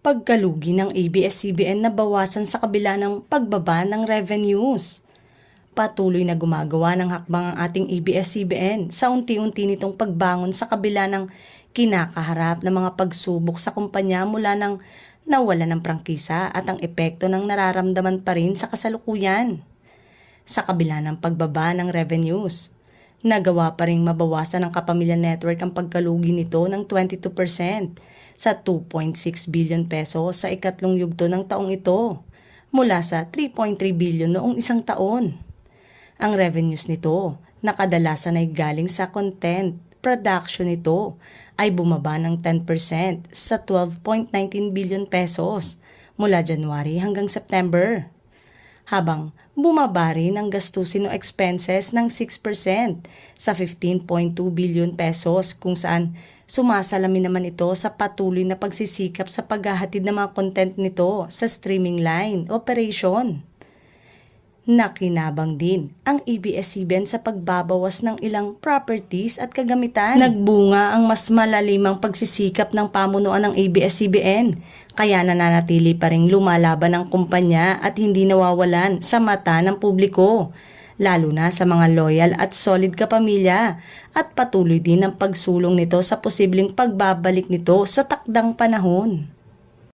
Pagkalugi ng ABS-CBN na bawasan sa kabila ng pagbaba ng revenues. Patuloy na gumagawa ng hakbang ang ating ABS-CBN sa unti-unti nitong pagbangon sa kabila ng kinakaharap na mga pagsubok sa kumpanya mula ng nawala ng prangkisa at ang epekto ng nararamdaman pa rin sa kasalukuyan. Sa kabila ng pagbaba ng revenues, nagawa pa ring mabawasan ng Kapamilya Network ang pagkalugi nito ng 22% sa 2.6 billion pesos sa ikatlong yugto ng taong ito mula sa 3.3 billion noong isang taon. Ang revenues nito na kadalasan ay galing sa content production nito ay bumaba ng 10% sa 12.19 billion pesos mula January hanggang September. Habang bumaba rin ang gastusin o expenses ng 6% sa 15.2 billion pesos kung saan sumasalamin naman ito sa patuloy na pagsisikap sa paghahatid ng mga content nito sa streaming line operation. Nakinabang din ang ABS-CBN sa pagbabawas ng ilang properties at kagamitan. Nagbunga ang mas malalimang pagsisikap ng pamunuan ng ABS-CBN, kaya nananatili pa ring lumalaban ang kumpanya at hindi nawawalan sa mata ng publiko, lalo na sa mga loyal at solid kapamilya, at patuloy din ang pagsulong nito sa posibleng pagbabalik nito sa takdang panahon.